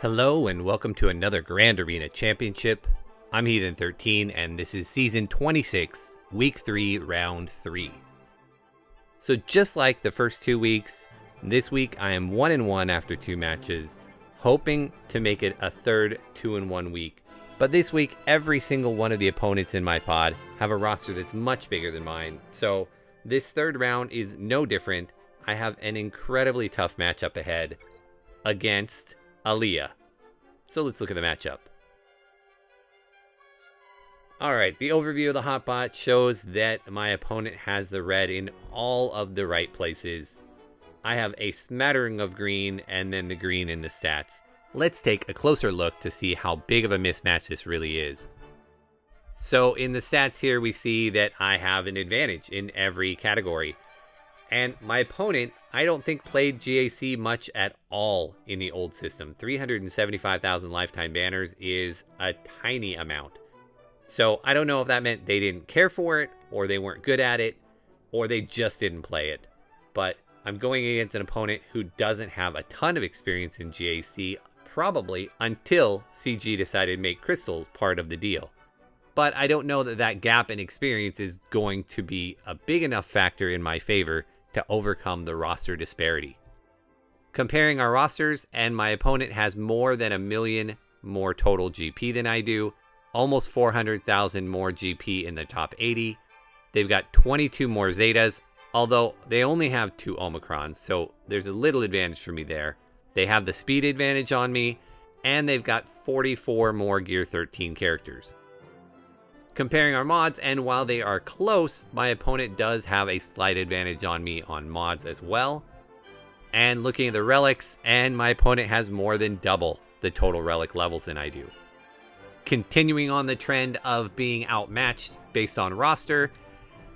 Hello and welcome to another Grand Arena Championship. I'm Heathen13 and this is Season 26, Week 3, Round 3. So just like the first 2 weeks, this week I am 1-1 after 2 matches, hoping to make it a third 2-1 week. But this week, every single one of the opponents in my pod have a roster that's much bigger than mine. So this third round is no different. I have an incredibly tough matchup ahead against Aaliyah. So let's look at the matchup. Alright, the overview of the hotbot shows that my opponent has the red in all of the right places. I have a smattering of green and then the green in the stats. Let's take a closer look to see how big of a mismatch this really is. So in the stats here we see that I have an advantage in every category. And my opponent, I don't think played GAC much at all in the old system. 375,000 lifetime banners is a tiny amount. So I don't know if that meant they didn't care for it, or they weren't good at it, or they just didn't play it. But I'm going against an opponent who doesn't have a ton of experience in GAC, probably until CG decided to make crystals part of the deal. But I don't know that that gap in experience is going to be a big enough factor in my favor to overcome the roster disparity. Comparing our rosters, and my opponent has more than 1 million more total GP than I do, almost 400,000 more GP in the top 80. They've got 22 more Zetas, although they only have 2 Omicrons, so there's a little advantage for me there. They have the speed advantage on me, and they've got 44 more Gear 13 characters. Comparing our mods, and while they are close, my opponent does have a slight advantage on me on mods as well. And looking at the relics, and my opponent has more than double the total relic levels than I do. Continuing on the trend of being outmatched based on roster,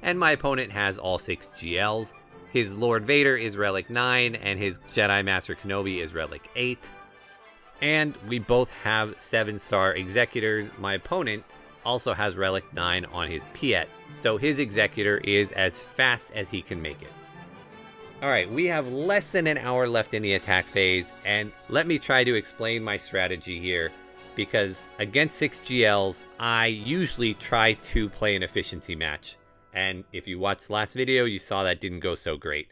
and my opponent has all 6 GLs. His Lord Vader is Relic 9, and his Jedi Master Kenobi is Relic 8. And we both have 7-star Executors. My opponent also has Relic 9 on his Piet, so his Executor is as fast as he can make it. Alright, we have less than an hour left in the attack phase, and let me try to explain my strategy here, because against 6 GLs, I usually try to play an efficiency match, and if you watched the last video, you saw that didn't go so great.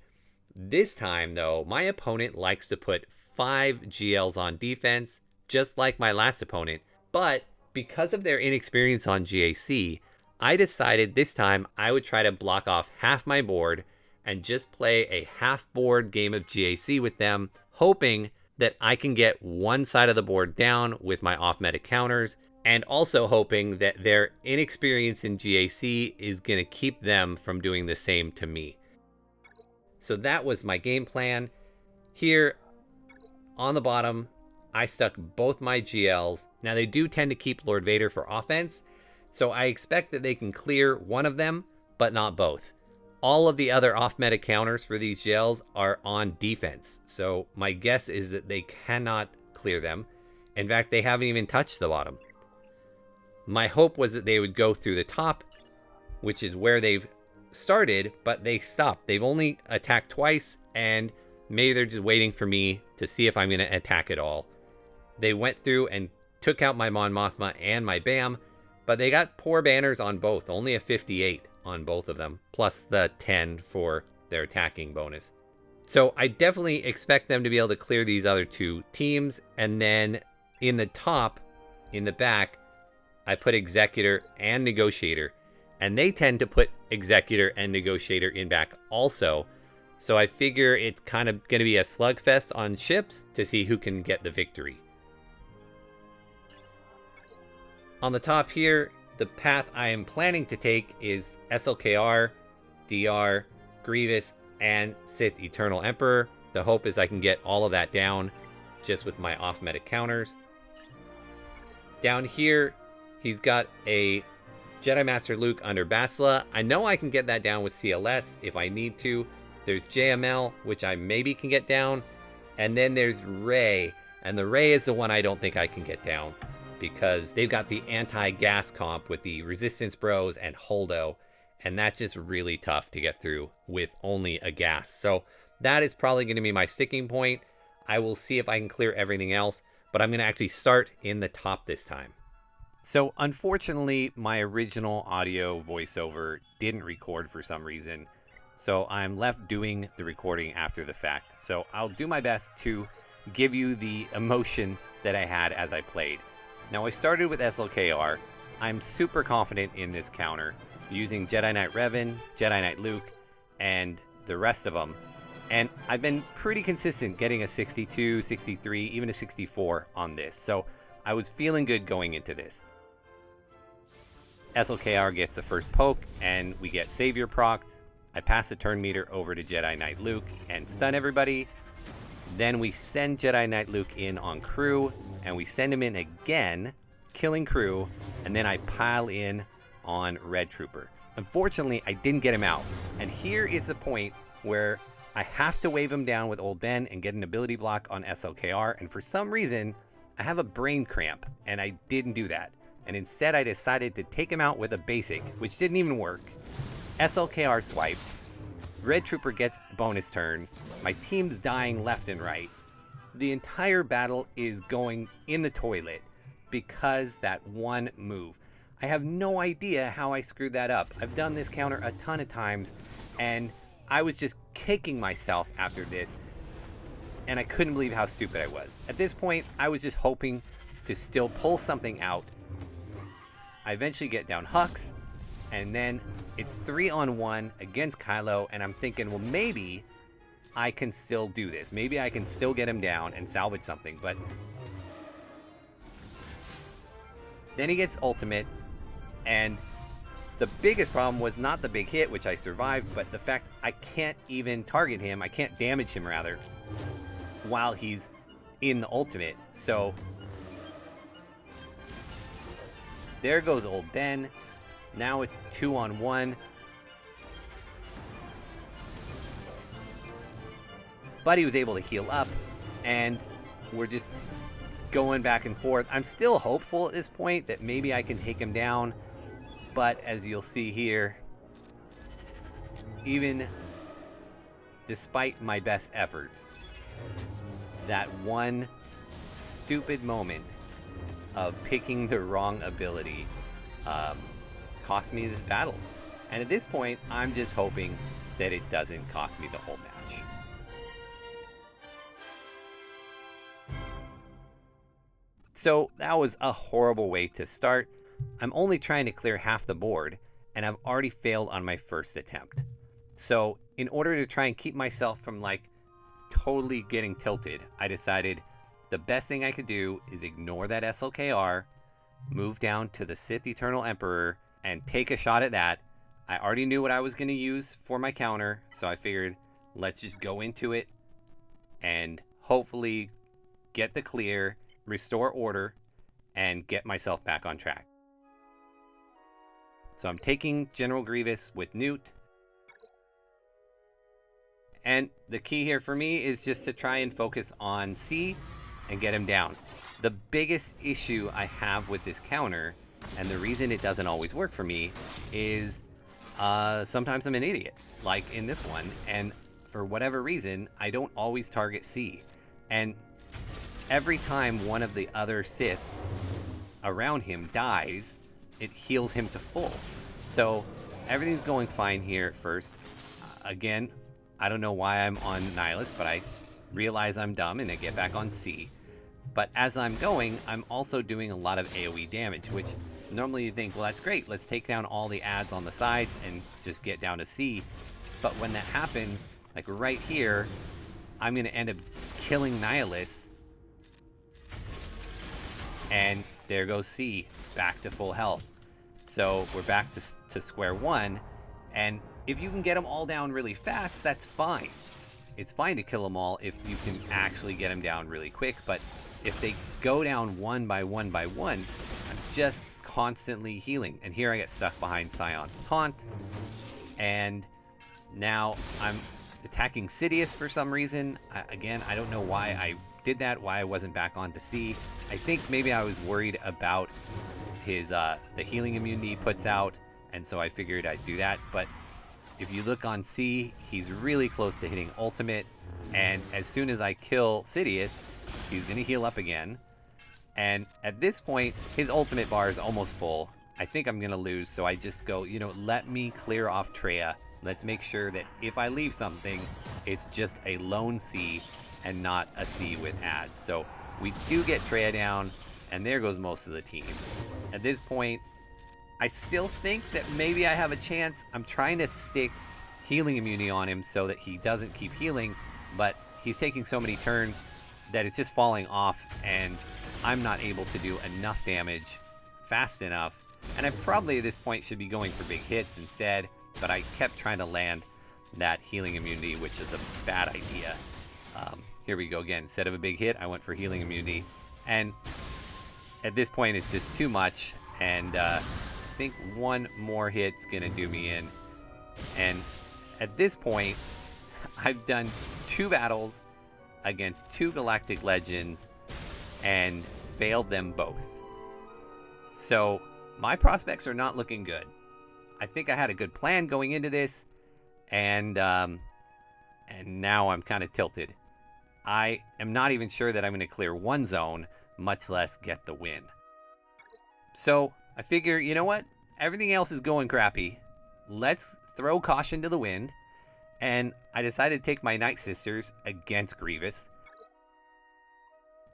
This time, though, my opponent likes to put 5 GLs on defense, just like my last opponent, but because of their inexperience on GAC, I decided this time I would try to block off half my board and just play a half-board game of GAC with them, hoping that I can get one side of the board down with my off-meta counters, and also hoping that their inexperience in GAC is going to keep them from doing the same to me. So that was my game plan. Here, on the bottom, I stuck both my GLs. Now they do tend to keep Lord Vader for offense, so I expect that they can clear one of them, but not both. All of the other off-meta counters for these GLs are on defense, so my guess is that they cannot clear them. In fact, they haven't even touched the bottom. My hope was that they would go through the top, which is where they've started, but they stopped. They've only attacked twice, and maybe they're just waiting for me to see if I'm going to attack at all. They went through and took out my Mon Mothma and my BAM, but they got poor banners on both, only a 58 on both of them, plus the 10 for their attacking bonus. So I definitely expect them to be able to clear these other 2 teams, and then in the top, in the back, I put Executor and Negotiator, and they tend to put Executor and Negotiator in back also, so I figure it's kind of going to be a slugfest on ships to see who can get the victory. On the top here, the path I am planning to take is SLKR, DR, Grievous, and Sith Eternal Emperor. The hope is I can get all of that down just with my off-meta counters. Down here, he's got a Jedi Master Luke under Basila. I know I can get that down with CLS if I need to. There's JML, which I maybe can get down. And then there's Rey. And the Rey is the one I don't think I can get down, because they've got the anti-gas comp with the Resistance Bros and Holdo, and that's just really tough to get through with only a gas. So that is probably going to be my sticking point. I will see if I can clear everything else, but I'm going to actually start in the top this time. So unfortunately, my original audio voiceover didn't record for some reason, so I'm left doing the recording after the fact. So I'll do my best to give you the emotion that I had as I played. Now, I started with SLKR. I'm super confident in this counter, using Jedi Knight Revan, Jedi Knight Luke, and the rest of them. And I've been pretty consistent getting a 62, 63, even a 64 on this. So I was feeling good going into this. SLKR gets the first poke, and we get Savior procced. I pass the turn meter over to Jedi Knight Luke and stun everybody. Then we send Jedi Knight Luke in on Crew, and we send him in again, killing Crew, and then I pile in on Red Trooper. Unfortunately, I didn't get him out, and here is the point where I have to wave him down with Old Ben and get an ability block on SLKR, and for some reason, I have a brain cramp, and I didn't do that. And instead, I decided to take him out with a basic, which didn't even work. SLKR swiped. Red Trooper gets bonus turns. My team's dying left and right. The entire battle is going in the toilet because that one move. I have no idea how I screwed that up. I've done this counter a ton of times, and I was just kicking myself after this, and I couldn't believe how stupid I was. At this point, I was just hoping to still pull something out. I eventually get down Hux, and then it's 3-on-1 against Kylo, and I'm thinking, well, maybe I can still do this. Maybe I can still get him down and salvage something, but then he gets ultimate, and the biggest problem was not the big hit, which I survived, but the fact I can't even target him, I can't damage him rather, while he's in the ultimate. So there goes Old Ben. Now it's 2-on-1. But he was able to heal up, and we're just going back and forth. I'm still hopeful at this point that maybe I can take him down, but as you'll see here, even despite my best efforts, that one stupid moment of picking the wrong ability cost me this battle. And at this point, I'm just hoping that it doesn't cost me the whole match. So that was a horrible way to start. I'm only trying to clear half the board, and I've already failed on my first attempt. So in order to try and keep myself from totally getting tilted, I decided the best thing I could do is ignore that SLKR, move down to the Sith Eternal Emperor, and take a shot at that. I already knew what I was going to use for my counter, so I figured let's just go into it and hopefully get the clear, restore order, and get myself back on track. So I'm taking General Grievous with Newt. And the key here for me is just to try and focus on C and get him down. The biggest issue I have with this counter, and the reason it doesn't always work for me, is sometimes I'm an idiot, like in this one, and for whatever reason, I don't always target C. And every time one of the other Sith around him dies, it heals him to full. So everything's going fine here at first. Again, I don't know why I'm on Nihilus, but I realize I'm dumb and I get back on C. But as I'm going, I'm also doing a lot of AoE damage, which normally you think, well, that's great. Let's take down all the adds on the sides and just get down to C. But when that happens, like right here, I'm going to end up killing Nihilus. And there goes C, back to full health. So we're back to square one. And if you can get them all down really fast, that's fine. It's fine to kill them all if you can actually get them down really quick. But if they go down one by one by one, I'm just constantly healing. And here I get stuck behind Scion's taunt. And now I'm attacking Sidious for some reason. Again, I don't know why I did that, why I wasn't back on to C. I think maybe I was worried about his the healing immunity he puts out, and so I figured I'd do that. But if you look on C, he's really close to hitting ultimate, and as soon as I kill Sidious, he's gonna heal up again, And at this point, his ultimate bar is almost full. I think I'm going to lose, so I just go, you know, let me clear off Treya. Let's make sure that if I leave something, it's just a lone C and not a C with ads. So we do get Treya down, and there goes most of the team. At this point, I still think that maybe I have a chance. I'm trying to stick healing immunity on him so that he doesn't keep healing, but he's taking so many turns that it's just falling off, and I'm not able to do enough damage fast enough. And I probably at this point should be going for big hits instead, but I kept trying to land that healing immunity, which is a bad idea. Here we go again. Instead of a big hit, I went for healing immunity. And at this point, it's just too much. And I think one more hit's going to do me in. And at this point, I've done 2 battles against 2 Galactic Legends and failed them both. So my prospects are not looking good. I think I had a good plan going into this, and now I'm kind of tilted. I am not even sure that I'm going to clear one zone, much less get the win. So I figure, you know what? Everything else is going crappy. Let's throw caution to the wind. And I decided to take my Night Sisters against Grievous.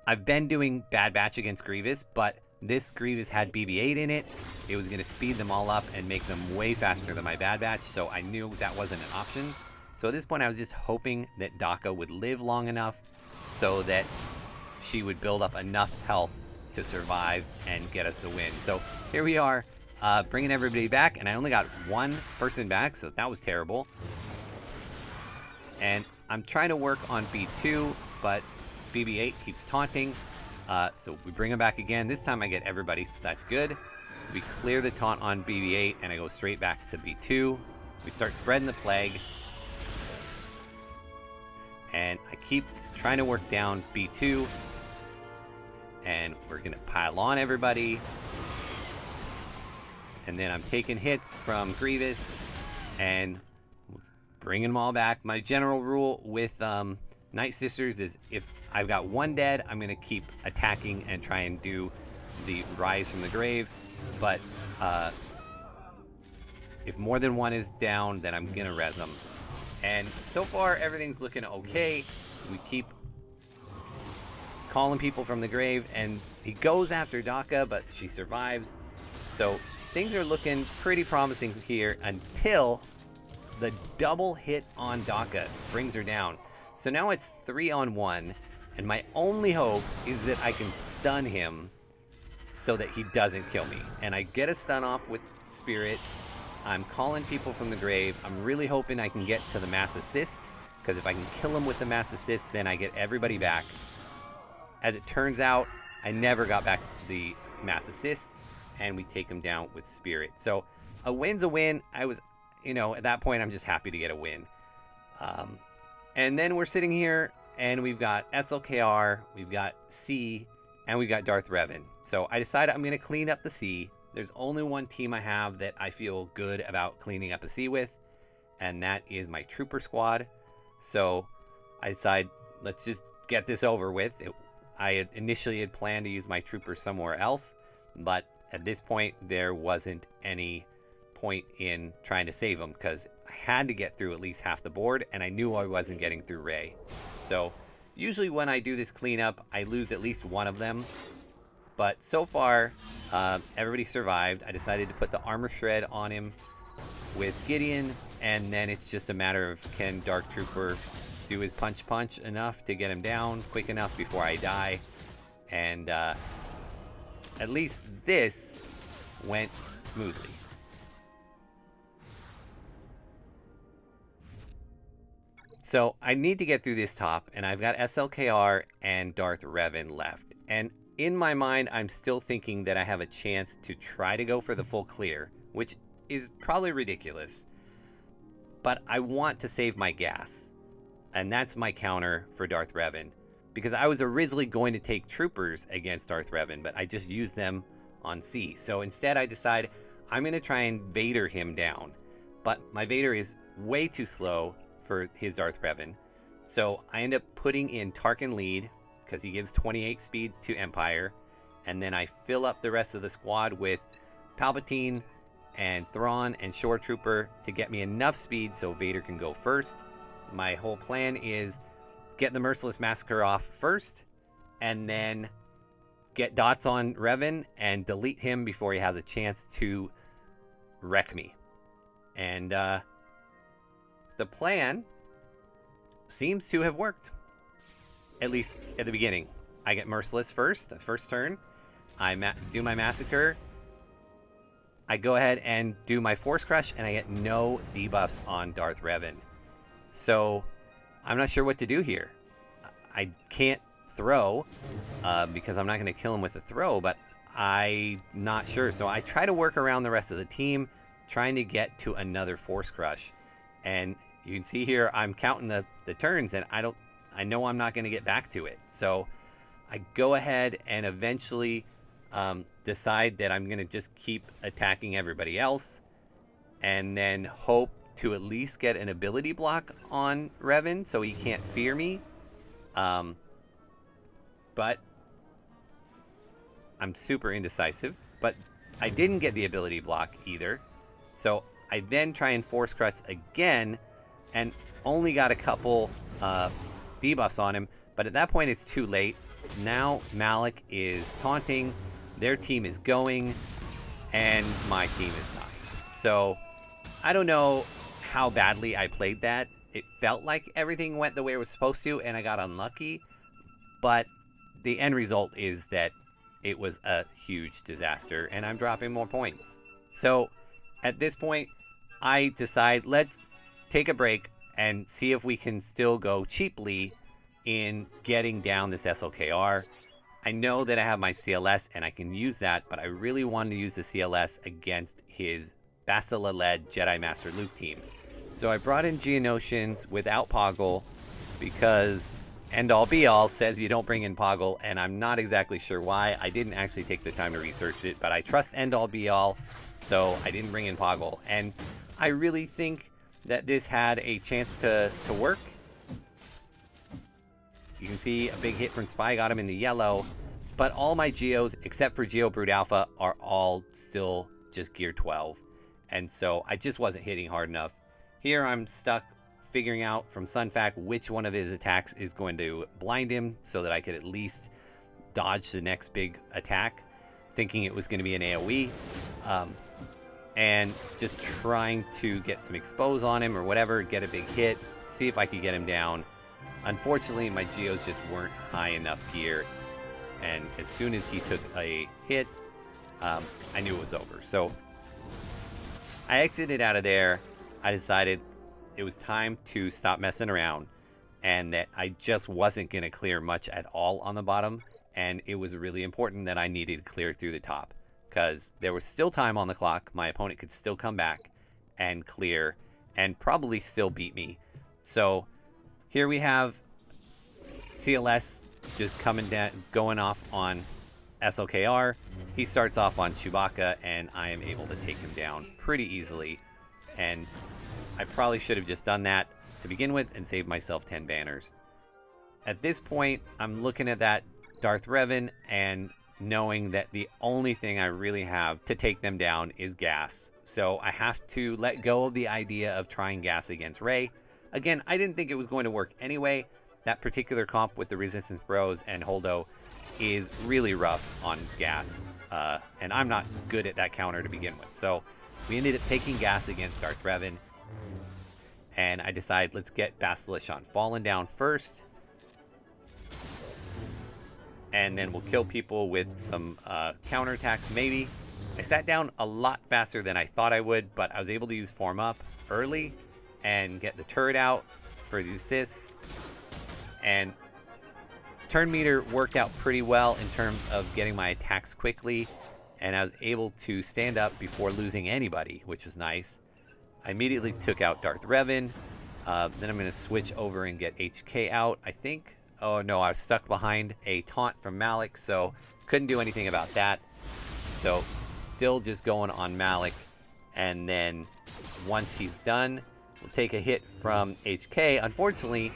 I've been doing Bad Batch against Grievous, but this Grievous had BB-8 in it. It was going to speed them all up and make them way faster than my Bad Batch, so I knew that wasn't an option. So at this point, I was just hoping that Daka would live long enough so that she would build up enough health to survive and get us the win. So here we are, bringing everybody back, and I only got one person back, so that was terrible. And I'm trying to work on B2, but BB-8 keeps taunting. So we bring him back again. This time I get everybody, so that's good. We clear the taunt on BB-8, and I go straight back to B2. We start spreading the plague. And I keep trying to work down B2. And we're going to pile on everybody. And then I'm taking hits from Grievous. And let's bring them all back. My general rule with Night Sisters is if I've got one dead, I'm going to keep attacking and try and do the Rise from the Grave. But if more than one is down, then I'm going to res them. And so far, everything's looking okay. We keep calling people from the grave, and he goes after Daka, but she survives. So things are looking pretty promising here until the double hit on Daka brings her down. So now it's 3-on-1, and my only hope is that I can stun him so that he doesn't kill me. And I get a stun off with Spirit. I'm calling people from the grave. I'm really hoping I can get to the mass assist, because if I can kill him with the mass assist, then I get everybody back. As it turns out, I never got back the mass assist, and we take him down with Spirit. So a win's a win. I was, at that point, I'm just happy to get a win. And then we're sitting here, and we've got SLKR, we've got C, and we've got Darth Revan. So I decided I'm going to clean up the C. There's only one team I have that I feel good about cleaning up a C with, and that is my Trooper Squad. So I decided, let's just get this over with. I had initially planned to use my Troopers somewhere else, but at this point, there wasn't any point in trying to save them, because I had to get through at least half the board, and I knew I wasn't getting through Rey. So usually when I do this cleanup, I lose at least one of them. But so far, everybody survived. I decided to put the armor shred on him with Gideon, and then it's just a matter of, can Dark Trooper do his punch enough to get him down quick enough before I die. And at least this went smoothly. So I need to get through this top, and I've got SLKR and Darth Revan left. And in my mind, I'm still thinking that I have a chance to try to go for the full clear, which is probably ridiculous. But I want to save my gas. And that's my counter for Darth Revan. Because I was originally going to take Troopers against Darth Revan, but I just used them on C. So instead I decide I'm going to try and Vader him down. But my Vader is way too slow for his Darth Revan. So I end up putting in Tarkin lead, because he gives 28 speed to Empire, and then I fill up the rest of the squad with Palpatine and Thrawn and Shore Trooper to get me enough speed so Vader can go first. My whole plan is get the Merciless Massacre off first, and then get dots on Revan and delete him before he has a chance to wreck me. And the plan seems to have worked, at least at the beginning. I get Merciless first turn. I do my Massacre. I go ahead and do my Force Crush, and I get no debuffs on Darth Revan. So I'm not sure what to do here. I can't throw because I'm not going to kill him with a throw, but I'm not sure. So I try to work around the rest of the team, trying to get to another Force Crush. And you can see here I'm counting the turns, and I know I'm not going to get back to it. So I go ahead and eventually decide that I'm going to just keep attacking everybody else, and then hope to at least get an ability block on Revan so he can't fear me. But I'm super indecisive. But I didn't get the ability block either. So I then try and Force Crush again, and only got a couple debuffs on him. But at that point, it's too late. Now Malak is taunting, their team is going, and my team is not. So I don't know how badly I played that. It felt like everything went the way it was supposed to, and I got unlucky. But the end result is that it was a huge disaster, and I'm dropping more points. So at this point, I decide let's take a break and see if we can still go cheaply in getting down this SLKR. I know that I have my CLS and I can use that, but I really wanted to use the CLS against his Bastila-led Jedi Master Luke team. So I brought in Geonosians without Poggle because End All Be All says you don't bring in Poggle, and I'm not exactly sure why. I didn't actually take the time to research it, but I trust End All Be All, so I didn't bring in Poggle. And I really think that this had a chance to work. You can see a big hit from Spy got him in the yellow, but all my Geos, except for Geo Brood Alpha, are all still just Gear 12. And so I just wasn't hitting hard enough. Here I'm stuck figuring out from Sunfac which one of his attacks is going to blind him so that I could at least dodge the next big attack, thinking it was going to be an AoE. And just trying to get some expose on him or whatever, get a big hit, see if I could get him down. Unfortunately, my Geos just weren't high enough gear, and as soon as he took a hit, I knew it was over. So I exited out of there. I decided it was time to stop messing around, and that I just wasn't going to clear much at all on the bottom, and it was really important that I needed to clear through the top, because there was still time on the clock. My opponent could still come back and clear and probably still beat me. So here we have CLS just coming down, going off on SLKR. He starts off on Chewbacca, and I am able to take him down pretty easily. And I probably should have just done that to begin with and saved myself 10 banners. At this point, I'm looking at that Darth Revan and knowing that the only thing I really have to take them down is gas. So I have to let go of the idea of trying gas against Rey. Again, I didn't think it was going to work anyway. That particular comp with the Resistance Bros and Holdo is really rough on gas. And I'm not good at that counter to begin with. So we ended up taking gas against Darth Revan. And I decided let's get Basilisk on Fallen down first. And then we'll kill people with some counterattacks maybe. I sat down a lot faster than I thought I would, but I was able to use Form Up early and get the turret out for the assists. And turn meter worked out pretty well in terms of getting my attacks quickly, and I was able to stand up before losing anybody, which was nice. I immediately took out Darth Revan. Then I'm going to switch over and get HK out, I think. Oh no, I was stuck behind a taunt from Malak, so couldn't do anything about that. So still just going on Malak, and then once he's done, we'll take a hit from HK. Unfortunately,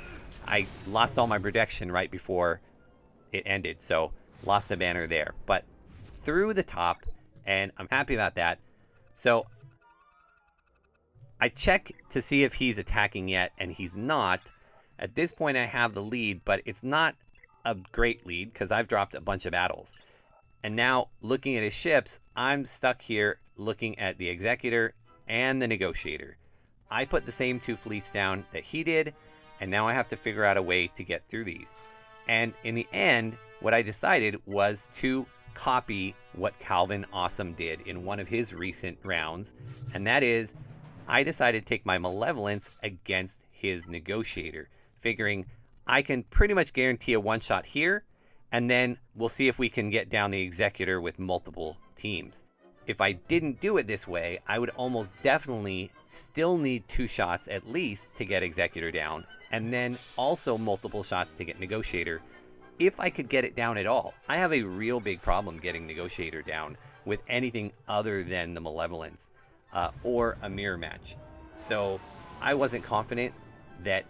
I lost all my protection right before it ended, so lost a banner there. But through the top, and I'm happy about that. So I check to see if he's attacking yet, and he's not. At this point, I have the lead, but it's not a great lead because I've dropped a bunch of battles. And now, looking at his ships, I'm stuck here looking at the Executor and the Negotiator. I put the same 2 fleets down that he did, and now I have to figure out a way to get through these. And in the end, what I decided was to copy what Calvin Awesome did in one of his recent rounds, and that is, I decided to take my Malevolence against his Negotiator, figuring I can pretty much guarantee a one-shot here, and then we'll see if we can get down the Executor with multiple teams. If I didn't do it this way, I would almost definitely still need 2 shots at least to get Executor down, and then also multiple shots to get Negotiator, if I could get it down at all. I have a real big problem getting Negotiator down with anything other than the Malevolence or a mirror match. So I wasn't confident that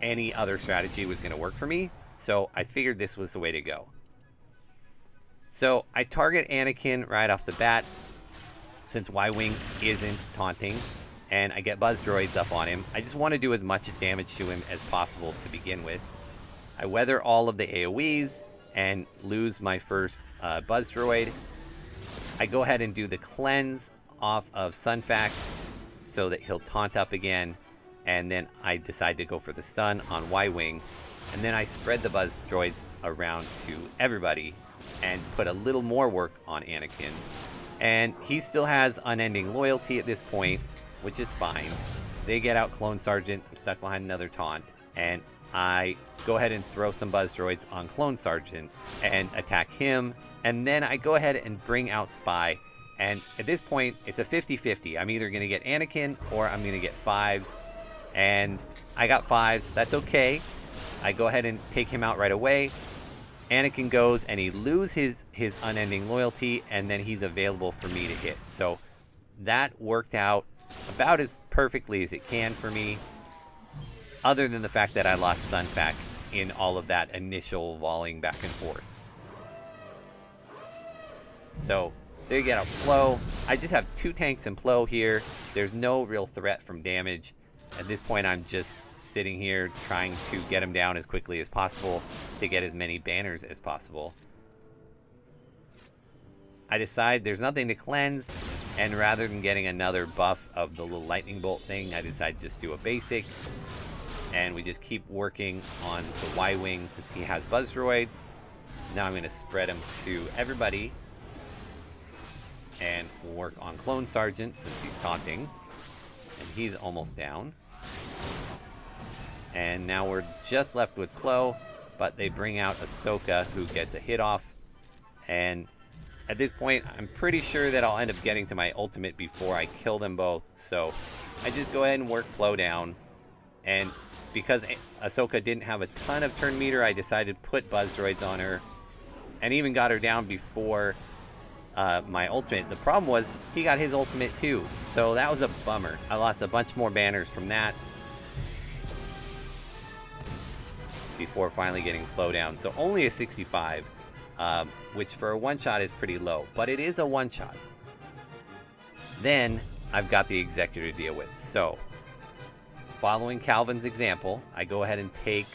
any other strategy was going to work for me, so I figured this was the way to go. So I target Anakin right off the bat, since Y-Wing isn't taunting, and I get Buzz Droids up on him. I just want to do as much damage to him as possible to begin with. I weather all of the AoEs and lose my first Buzz Droid. I go ahead and do the cleanse off of Sunfac so that he'll taunt up again, and then I decide to go for the stun on Y-Wing, and then I spread the Buzz Droids around to everybody and put a little more work on Anakin. And he still has unending loyalty at this point, which is fine. They get out Clone Sergeant, I'm stuck behind another taunt, and I go ahead and throw some Buzz Droids on Clone Sergeant and attack him, and then I go ahead and bring out Spy, and at this point, it's a 50-50. I'm either going to get Anakin or I'm going to get 5s, and I got 5s. That's okay. I go ahead and take him out right away. Anakin goes and he loses his unending loyalty, and then he's available for me to hit. So that worked out about as perfectly as it can for me, other than the fact that I lost Sunfac in all of that initial volleying back and forth. So there you get out Plo. I just have 2 tanks in Plo here. There's no real threat from damage. At this point, I'm just sitting here trying to get him down as quickly as possible to get as many banners as possible. I decide there's nothing to cleanse, and rather than getting another buff of the little lightning bolt thing, I decide just do a basic, and we just keep working on the Y-Wing since he has Buzz Droids. Now I'm going to spread him to everybody, and we'll work on Clone Sergeant since he's taunting, and he's almost down. And now we're just left with Plo, but they bring out Ahsoka, who gets a hit off. And at this point, I'm pretty sure that I'll end up getting to my ultimate before I kill them both. So I just go ahead and work Plo down. And because Ahsoka didn't have a ton of turn meter, I decided to put Buzz Droids on her, and even got her down before my ultimate. The problem was he got his ultimate too, so that was a bummer. I lost a bunch more banners from that before finally getting Plo down. So only a 65, which for a one-shot is pretty low, but it is a one-shot. Then I've got the Executor to deal with. So following Calvin's example, I go ahead and take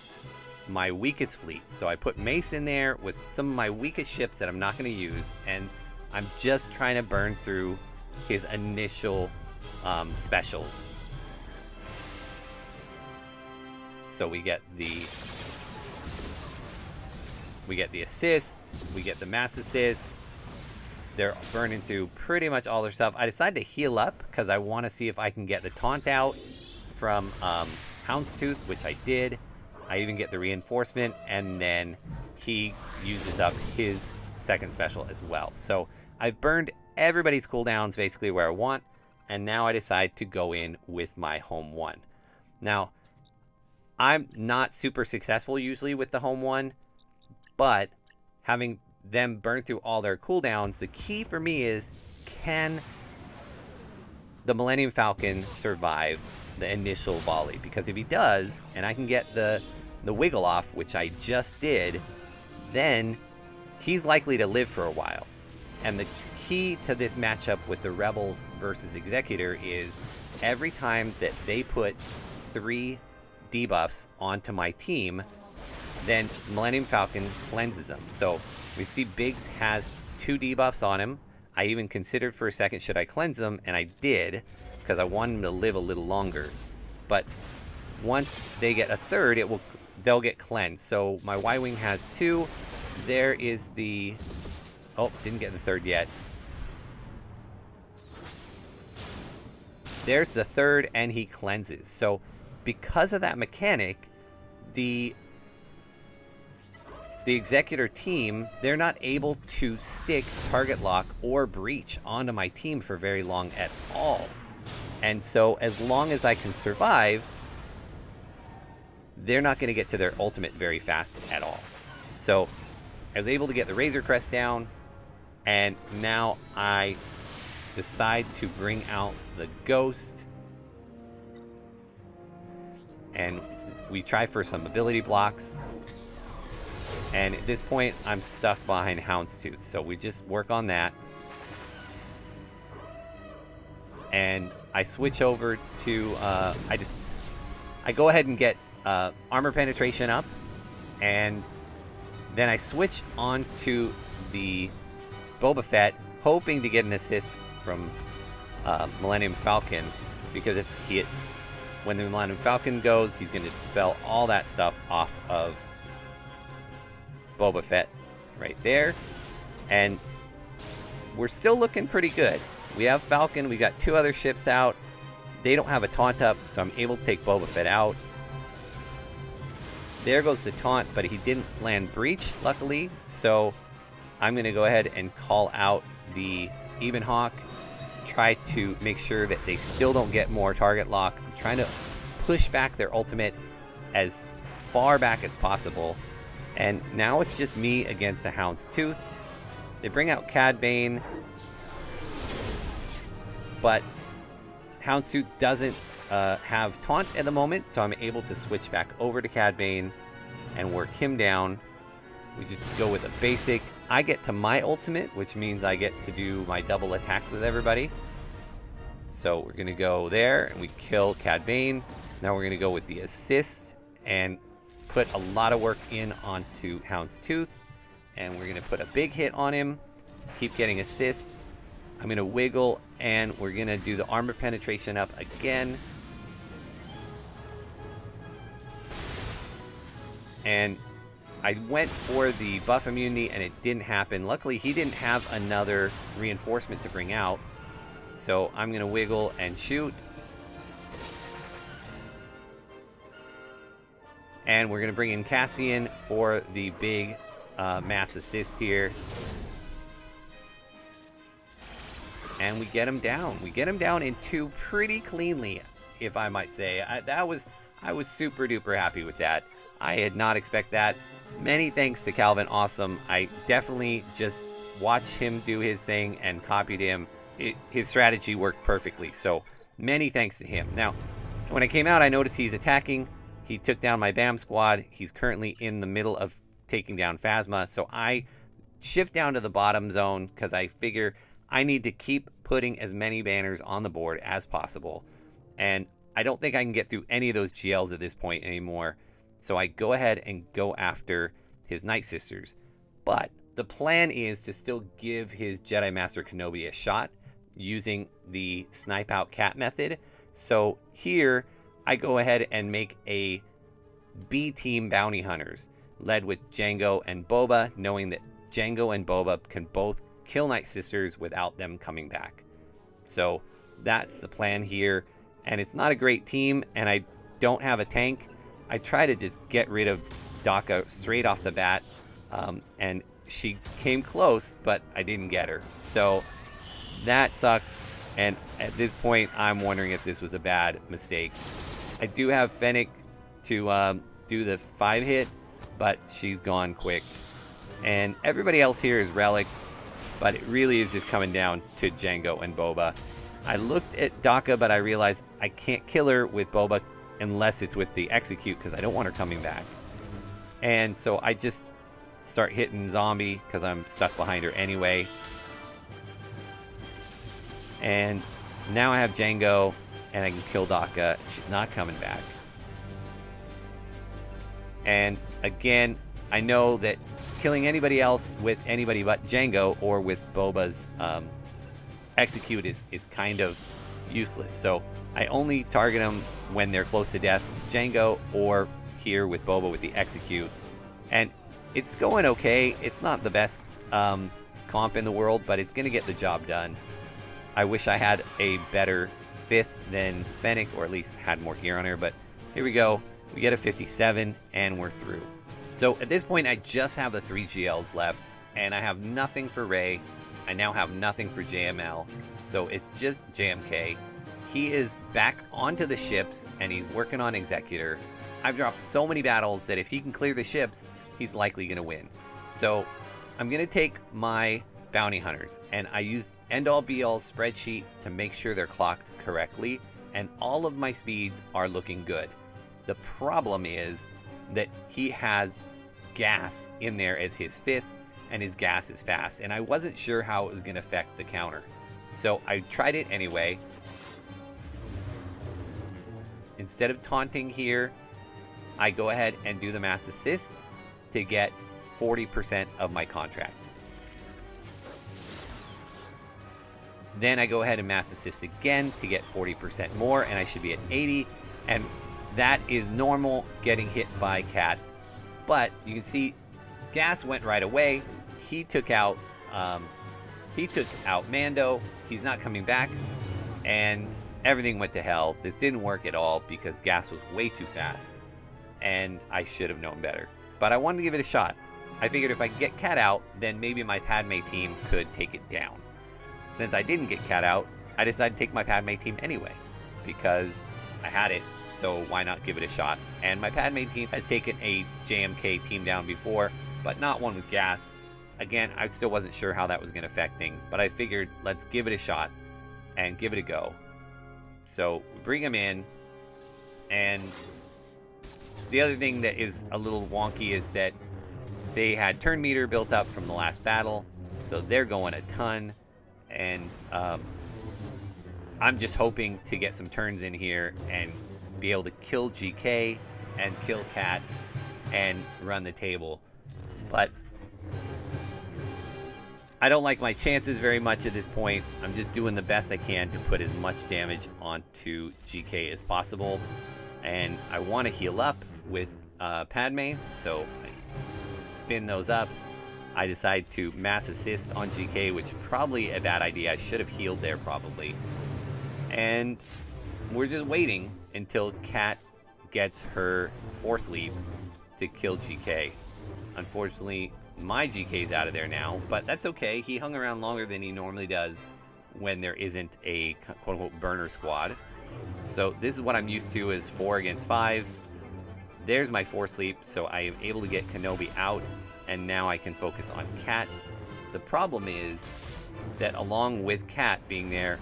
my weakest fleet. So I put Mace in there with some of my weakest ships that I'm not going to use, and I'm just trying to burn through his initial specials. So we get the assist, we get the mass assist. They're burning through pretty much all their stuff. I decided to heal up because I want to see if I can get the taunt out from Houndstooth, which I did. I even get the reinforcement, and then he uses up his second special as well. So I've burned everybody's cooldowns basically where I want, and now I decide to go in with my home one. Now, I'm not super successful usually with the home one, but having them burn through all their cooldowns, the key for me is, can the Millennium Falcon survive the initial volley? Because if he does, and I can get the wiggle off, which I just did, then he's likely to live for a while. And the key to this matchup with the Rebels versus Executor is every time that they put 3 debuffs onto my team, then Millennium Falcon cleanses them. So we see Biggs has 2 debuffs on him. I even considered for a second, should I cleanse them? And I did, because I want him to live a little longer. But once they get a 3rd, they'll get cleansed. So my Y-Wing has 2. There is the... Oh, didn't get the 3rd yet. There's the 3rd, and he cleanses. So because of that mechanic, the Executor team, they're not able to stick target lock or breach onto my team for very long at all. And so as long as I can survive, they're not going to get to their ultimate very fast at all. So I was able to get the Razor Crest down, and now I decide to bring out the Ghost. And we try for some ability blocks. And at this point, I'm stuck behind Houndstooth. So we just work on that. And I switch over to, I go ahead and get armor penetration up. And then I switch on to the Boba Fett, hoping to get an assist from Millennium Falcon. Because when the Millennium Falcon goes, he's going to dispel all that stuff off of Boba Fett right there. And we're still looking pretty good. We have Falcon, we got 2 other ships out. They don't have a taunt up, so I'm able to take Boba Fett out. There goes the taunt, but he didn't land breach, luckily. So I'm going to go ahead and call out the Ebenhawk. Try to make sure that they still don't get more target lock. I'm trying to push back their ultimate as far back as possible. And now it's just me against the Houndstooth. They bring out Cad Bane, but Houndstooth doesn't have taunt at the moment, so I'm able to switch back over to Cad Bane and work him down. We just go with a basic. I get to my ultimate, which means I get to do my double attacks with everybody. So we're going to go there, and we kill Cad Bane. Now we're going to go with the assist and put a lot of work in onto Houndstooth. And we're going to put a big hit on him. Keep getting assists. I'm going to wiggle, and we're going to do the armor penetration up again. And I went for the buff immunity, and it didn't happen. Luckily, he didn't have another reinforcement to bring out. So I'm going to wiggle and shoot. And we're going to bring in Cassian for the big mass assist here. And we get him down. We get him down in 2 pretty cleanly, if I might say. I was super duper happy with that. I had not expect that. Many thanks to Calvin Awesome. I definitely just watched him do his thing and copied him. His strategy worked perfectly. So many thanks to him. Now, when I came out, I noticed he's attacking. He took down my BAM squad. He's currently in the middle of taking down Phasma. So I shift down to the bottom zone because I figure I need to keep putting as many banners on the board as possible. And I don't think I can get through any of those GLs at this point anymore. So I go ahead and go after his Night Sisters. But the plan is to still give his Jedi Master Kenobi a shot using the snipe out cat method. So here I go ahead and make a B team bounty hunters led with Jango and Boba, knowing that Jango and Boba can both kill Night Sisters without them coming back. So that's the plan here. And it's not a great team, and I don't have a tank. I try to just get rid of Daka straight off the bat, and she came close, but I didn't get her. So that sucked, and at this point, I'm wondering if this was a bad mistake. I do have Fennec to do the 5-hit, but she's gone quick. And everybody else here is Relic, but it really is just coming down to Jango and Boba. I looked at Daka, but I realized I can't kill her with Boba unless it's with the execute, because I don't want her coming back. And so I just start hitting zombie because I'm stuck behind her anyway. And now I have Django, and I can kill Daka. She's not coming back. And again, I know that killing anybody else with anybody but Django or with Boba's execute is kind of useless. So I only target them when they're close to death, Django, or here with Boba with the execute. And it's going okay. It's not the best comp in the world, but it's going to get the job done. I wish I had a better 5th than Fennec, or at least had more gear on her, but here we go. We get a 57, and we're through. So at this point, I just have the 3 GLs left, and I have nothing for Rey. I now have nothing for JML, so it's just JMK. He is back onto the ships, and he's working on Executor. I've dropped so many battles that if he can clear the ships, he's likely going to win. So I'm going to take my bounty hunters, and I used end-all be-all spreadsheet to make sure they're clocked correctly, and all of my speeds are looking good. The problem is that he has gas in there as his 5th, and his gas is fast, and I wasn't sure how it was going to affect the counter. So I tried it anyway. Instead of taunting here, I go ahead and do the mass assist to get 40% of my contract. Then I go ahead and mass assist again to get 40% more, and I should be at 80. And that is normal getting hit by Cat. But you can see gas went right away. He took out Mando. He's not coming back, and everything went to hell. This didn't work at all because gas was way too fast, and I should have known better. But I wanted to give it a shot. I figured if I get Cat out, then maybe my Padme team could take it down. Since I didn't get Cat out, I decided to take my Padme team anyway, because I had it, so why not give it a shot? And my Padme team has taken a JMK team down before, but not one with gas. Again, I still wasn't sure how that was going to affect things, but I figured let's give it a shot and give it a go. So we bring him in, and the other thing that is a little wonky is that they had turn meter built up from the last battle, so they're going a ton. And I'm just hoping to get some turns in here and be able to kill GK and kill Cat and run the table. But I don't like my chances very much at this point. I'm just doing the best I can to put as much damage onto GK as possible. And I want to heal up with Padme, so I spin those up. I decide to mass assist on GK, which is probably a bad idea. I should have healed there probably. And we're just waiting until Cat gets her Force Leap to kill GK. Unfortunately, my GK's out of there now, but that's okay. He hung around longer than he normally does when there isn't a quote-unquote burner squad. So this is what I'm used to, is 4 against 5. There's my Force Leap, so I am able to get Kenobi out, and now I can focus on Cat. The problem is that along with Cat being there,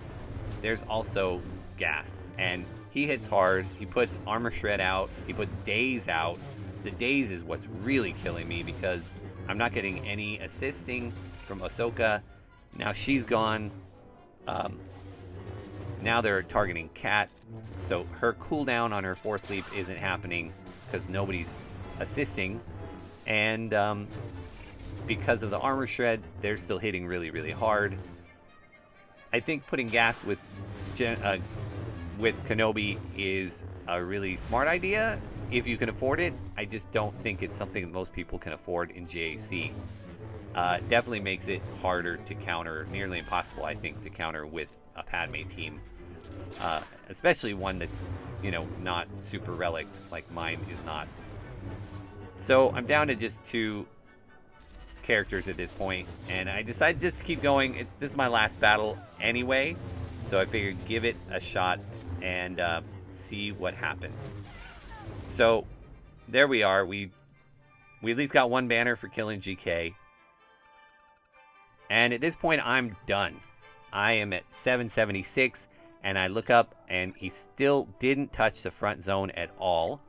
there's also gas, and he hits hard. He puts Armor Shred out. He puts Daze out. The Daze is what's really killing me because I'm not getting any assisting from Ahsoka. Now she's gone. Now they're targeting Cat, so her cooldown on her Force Leap isn't happening because nobody's assisting. And because of the Armor Shred, they're still hitting really, really hard. I think putting gas with Kenobi is a really smart idea if you can afford it. I just don't think it's something that most people can afford in GAC. Definitely makes it harder to counter, nearly impossible, I think, to counter with a Padme team. Especially one that's, you know, not super relict like mine is not. So I'm down to just 2 characters at this point, and I decided just to keep going. This is my last battle anyway, so I figured give it a shot and see what happens. So there we are. We at least got 1 banner for killing GK, and at this point I'm done. I am at 776, and I look up and he still didn't touch the front zone at all,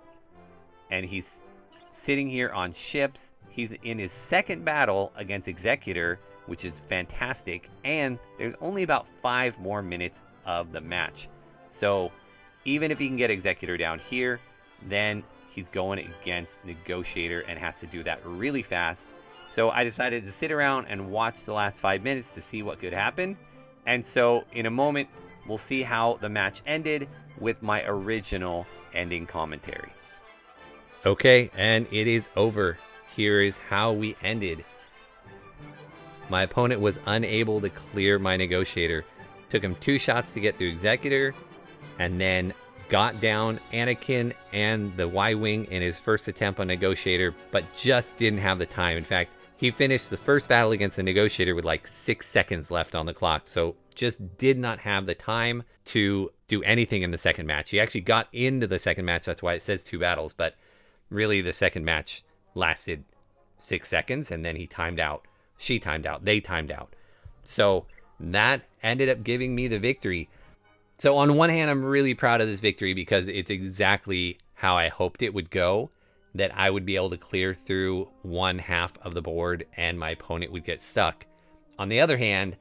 and he's sitting here on ships, He's in his second battle against Executor, which is fantastic, and there's only about 5 more minutes of the match. So even if he can get Executor down here, then he's going against Negotiator and has to do that really fast. So I decided to sit around and watch the last 5 minutes to see what could happen. And so in a moment, we'll see how the match ended with my original ending commentary. Okay, and it is over. Here is how we ended. My opponent was unable to clear my Negotiator. Took him 2 shots to get through Executor, and then got down Anakin and the Y-Wing in his first attempt on Negotiator, but just didn't have the time. In fact, he finished the first battle against the Negotiator with like 6 seconds left on the clock, so just did not have the time to do anything in the second match. He actually got into the second match, that's why it says 2 battles, but really the second match lasted 6 seconds, and then he timed out. She timed out. They timed out. So that ended up giving me the victory. So on one hand, I'm really proud of this victory because it's exactly how I hoped it would go, that I would be able to clear through one half of the board and my opponent would get stuck. On the other hand,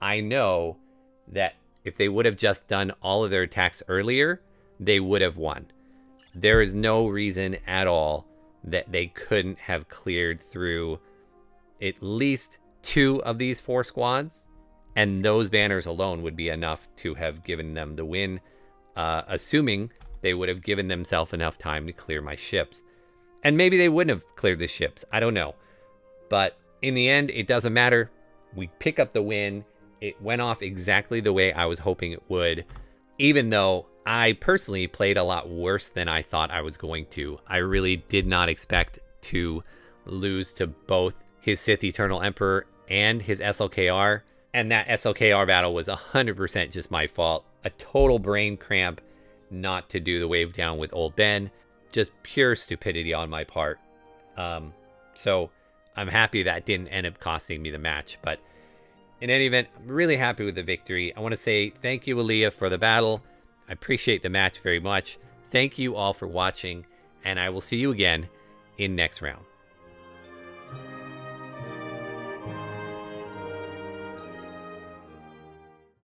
I know that if they would have just done all of their attacks earlier, they would have won. There is no reason at all that they couldn't have cleared through at least 2 of these 4 squads, and those banners alone would be enough to have given them the win, assuming they would have given themselves enough time to clear my ships. And maybe they wouldn't have cleared the ships, I don't know. But in the end, it doesn't matter. We pick up the win. It went off exactly the way I was hoping it would, even though I personally played a lot worse than I thought I was going to. I really did not expect to lose to both his Sith Eternal Emperor and his SLKR. And that SLKR battle was 100% just my fault. A total brain cramp not to do the wave down with Old Ben. Just pure stupidity on my part. So I'm happy that didn't end up costing me the match. But in any event, I'm really happy with the victory. I want to say thank you, Aaliyah, for the battle. I appreciate the match very much. Thank you all for watching, and I will see you again in next round.